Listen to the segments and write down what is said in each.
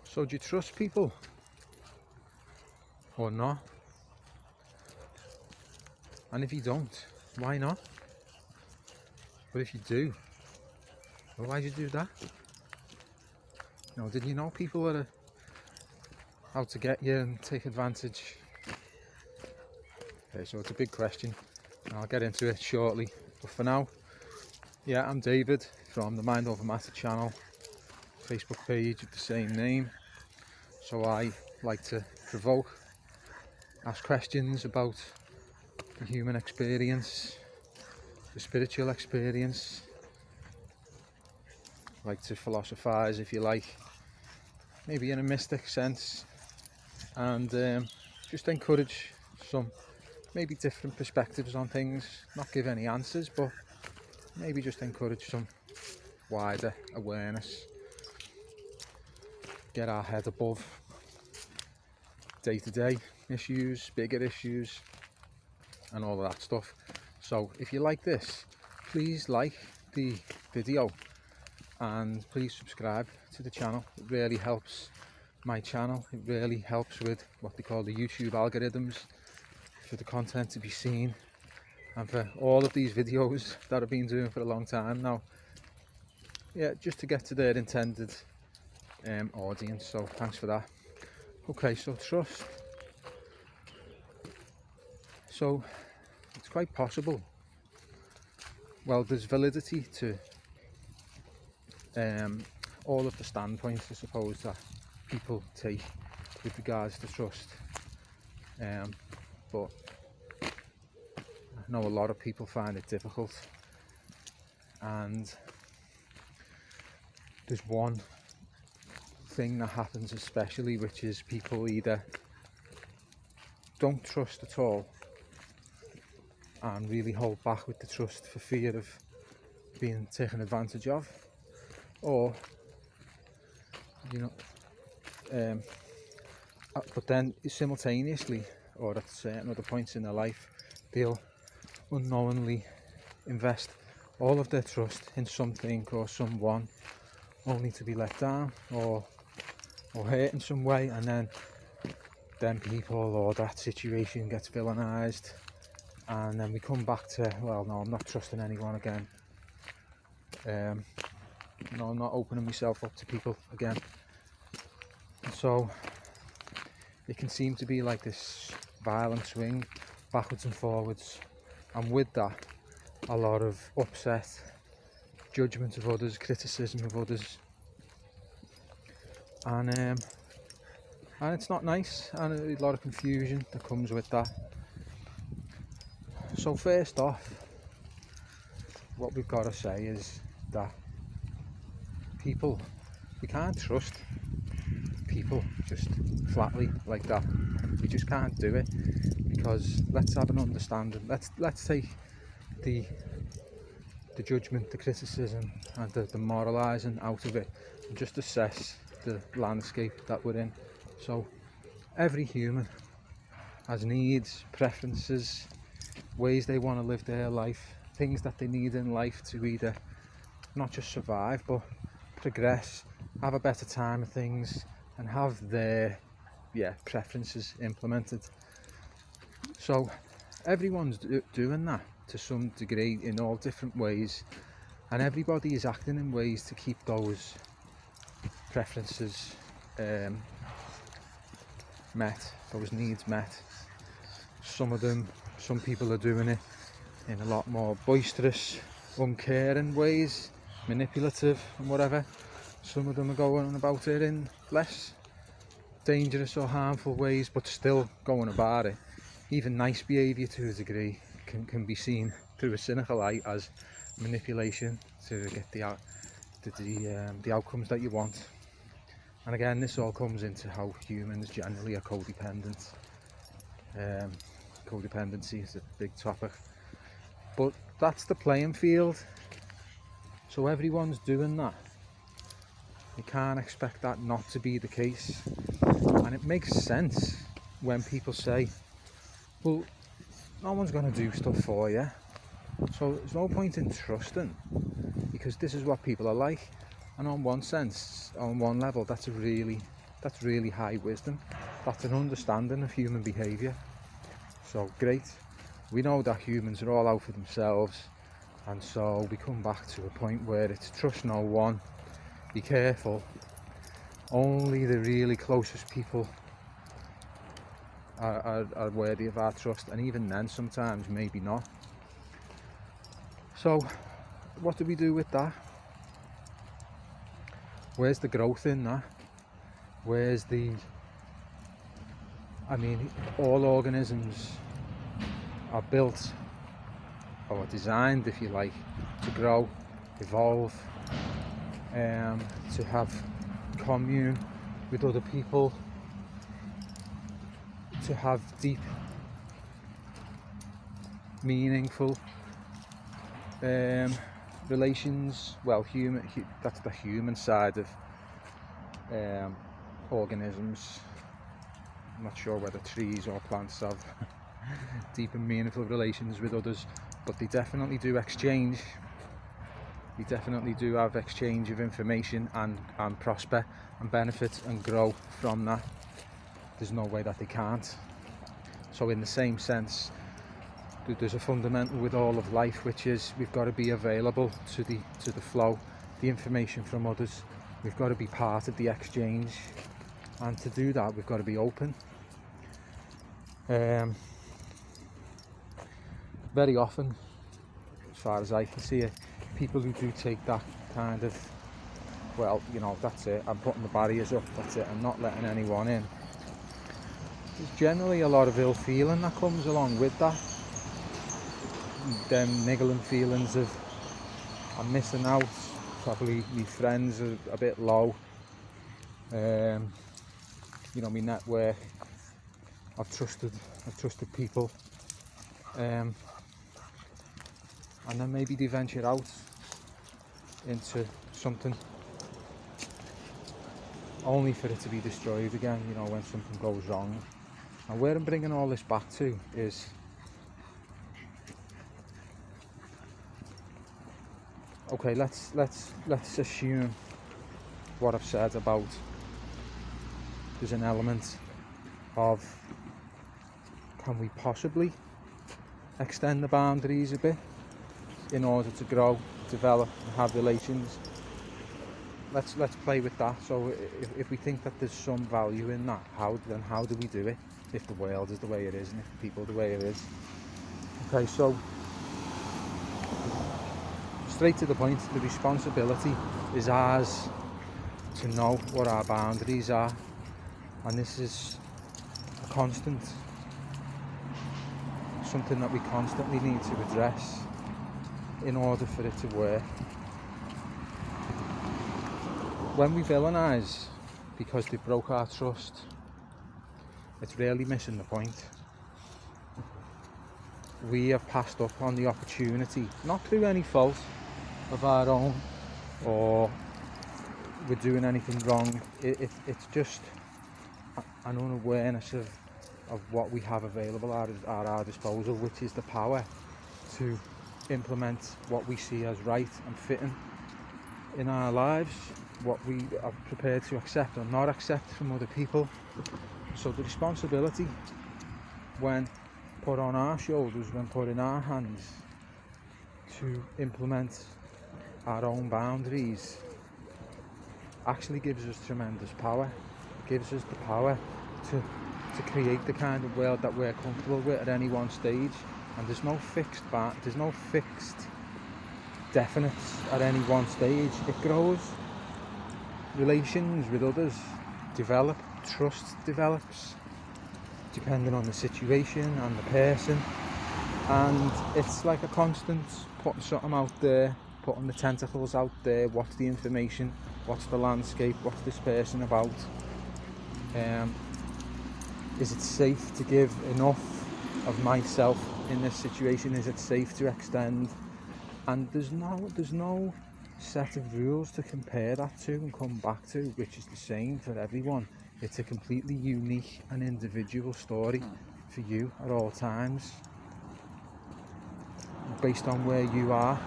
So do you trust people or not? And if you don't, why not? But if you do, well, why'd you do that? You know, did you know people that are out to get you and take advantage? Okay, so it's a big question and I'll get into it shortly. But for now, yeah, I'm David from the Mind Over Matter channel, Facebook page of the same name. So I like to provoke, ask questions about the human experience, the spiritual experience. I like to philosophize, if you like, maybe in a mystic sense, and just encourage some maybe different perspectives on things. Not give any answers, but maybe just encourage some wider awareness, get our head above day-to-day issues, bigger issues and all of that stuff. So if you like this, please like the video and please subscribe to the channel. It really helps my channel. It really helps with what they call the YouTube algorithms, for the content to be seen, and for all of these videos that I've been doing for a long time now, yeah, just to get to their intended audience. So thanks for that. Okay, so trust. So it's quite possible, well, there's validity to all of the standpoints, I suppose, that people take with regards to trust, but I know a lot of people find it difficult, and there's one thing that happens especially, which is people either don't trust at all and really hold back with the trust for fear of being taken advantage of, or but then simultaneously, or at certain other points in their life, they'll unknowingly invest all of their trust in something or someone, only to be let down or hurt in some way, and then people or that situation gets villainized, and then we come back to, well, no, I'm not trusting anyone again. No, I'm not opening myself up to people again. So it can seem to be like this violent swing backwards and forwards, and with that a lot of upset, judgment of others, criticism of others, and it's not nice, and a lot of confusion that comes with that. So first off, what we've got to say is that people, we can't trust people just flatly like that. We just can't do it, because let's have an understanding. Let's take the judgment, the criticism and the moralising out of it, and just assess the landscape that we're in. So every human has needs, preferences, ways they want to live their life, things that they need in life to either not just survive but progress, have a better time of things, and have their preferences implemented. So everyone's doing that to some degree in all different ways, and everybody is acting in ways to keep those preferences met, those needs met. Some people are doing it in a lot more boisterous, uncaring ways, manipulative and whatever. Some of them are going about it in less dangerous or harmful ways, but still going about it. Even nice behaviour to a degree can be seen through a cynical light as manipulation to get the outcomes that you want. And again, this all comes into how humans generally are codependent. Codependency is a big topic, but that's the playing field. So everyone's doing that. You can't expect that not to be the case. And it makes sense when people say, well, no one's going to do stuff for you, so there's no point in trusting, because this is what people are like. And on one sense, on one level, that's a really that's really high wisdom. That's an understanding of human behaviour. So great. We know that humans are all out for themselves, and so we come back to a point where it's trust no one, be careful, only the really closest people are worthy of our trust, and even then sometimes maybe not. So what do we do with that? Where's the growth in that? Where's the, I mean, all organisms are built or designed, if you like, to grow, evolve, to have commune with other people, to have deep, meaningful relations. Well, that's the human side of organisms. I'm not sure whether trees or plants have deep and meaningful relations with others, but they definitely do exchange. They definitely do have exchange of information and prosper and benefit and grow from that. There's no way that they can't. So in the same sense, there's a fundamental with all of life, which is we've got to be available to the flow, the information from others. We've got to be part of the exchange, and to do that we've got to be open. Very often, as far as I can see it, people who do take that kind of, well, you know, that's it, I'm putting the barriers up, that's it, I'm not letting anyone in. There's generally a lot of ill feeling that comes along with that. Them niggling feelings of I'm missing out, probably my friends are a bit low, you know, my network, I've trusted people, and then maybe they venture out into something only for it to be destroyed again, you know, when something goes wrong. And where I'm bringing all this back to is, okay, let's assume what I've said about there's an element of, can we possibly extend the boundaries a bit in order to grow, develop and have relations? Let's play with that. So if we think that there's some value in that, how do we do it if the world is the way it is and if the people are the way it is? Okay, so straight to the point, the responsibility is ours to know what our boundaries are, and this is a constant, something that we constantly need to address in order for it to work. When we villainise because they broke our trust, it's really missing the point. We have passed up on the opportunity, not through any fault of our own or we're doing anything wrong. It's just an unawareness of what we have available at our disposal, which is the power to implement what we see as right and fitting in our lives, what we are prepared to accept or not accept from other people. So the responsibility, when put on our shoulders, when put in our hands, to implement our own boundaries, actually gives us tremendous power. It gives us the power to create the kind of world that we're comfortable with at any one stage. And there's no fixed definites at any one stage. It grows, relations with others develop, trust develops, depending on the situation and the person. And it's like a constant putting something out there, putting the tentacles out there. What's the information? What's the landscape? What's this person about? Is it safe to give enough of myself in this situation? Is it safe to extend? And there's no set of rules to compare that to and come back to, which is the same for everyone. It's a completely unique and individual story for you at all times, based on where you are.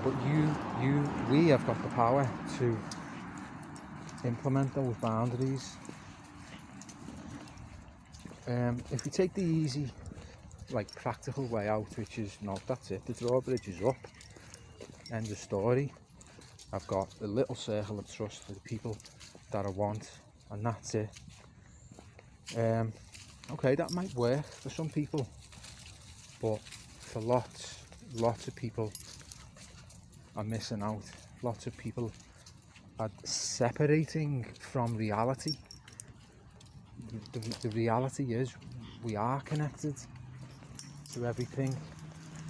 But we have got the power to implement those boundaries. If we take the easy, like practical way out, which is no, that's it, the drawbridge is up, end of story. I've got a little circle of trust for the people that I want, and that's it. Okay, that might work for some people, but for lots of people are missing out. Lots of people are separating from reality. The reality is we are connected to everything.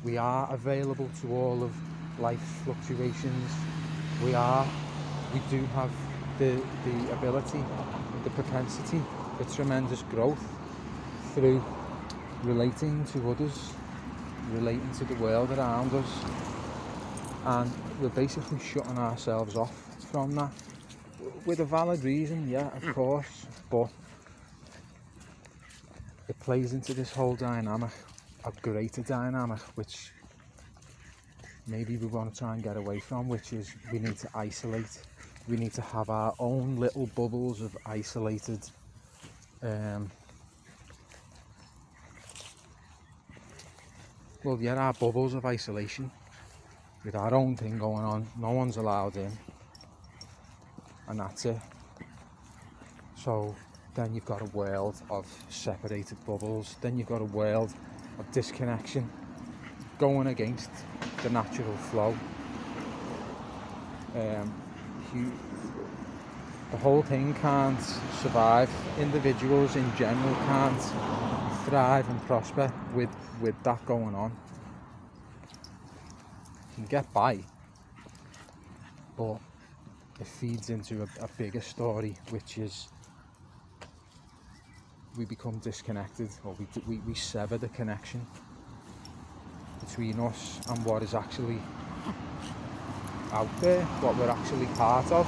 We are available to all of life's fluctuations. We do have the ability, the propensity for tremendous growth through relating to others, relating to the world around us, and we're basically shutting ourselves off from that with a valid reason, yeah, of course, but it plays into this whole dynamic, a greater dynamic, which maybe we want to try and get away from, which is we need to isolate. We need to have our own little bubbles of isolated our bubbles of isolation with our own thing going on. No one's allowed in, and that's it. So then you've got a world of separated bubbles. Then you've got a world of disconnection, going against the natural flow. The whole thing can't survive. Individuals in general can't thrive and prosper with that going on. You can get by, but it feeds into a bigger story, which is we become disconnected, or we sever the connection between us and what is actually out there, what we're actually part of.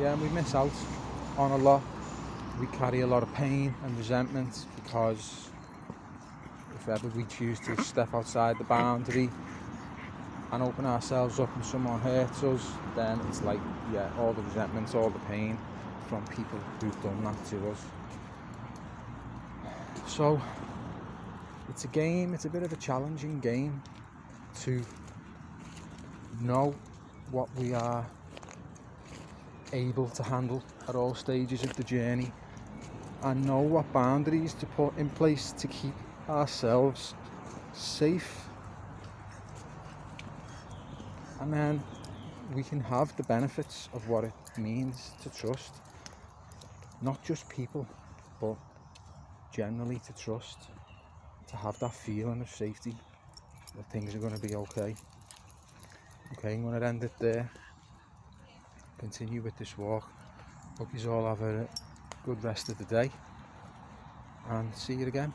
And we miss out on a lot. We carry a lot of pain and resentment because if ever we choose to step outside the boundary and open ourselves up and someone hurts us, then it's like, yeah, all the resentment, all the pain from people who've done that to us. So it's a game, it's a bit of a challenging game to know what we are able to handle at all stages of the journey, and know what boundaries to put in place to keep ourselves safe, and then we can have the benefits of what it means to trust not just people, but generally to trust, to have that feeling of safety, that things are going to be okay. I'm going to end it there, continue with this walk. Hope you all have a good rest of the day, and see you again.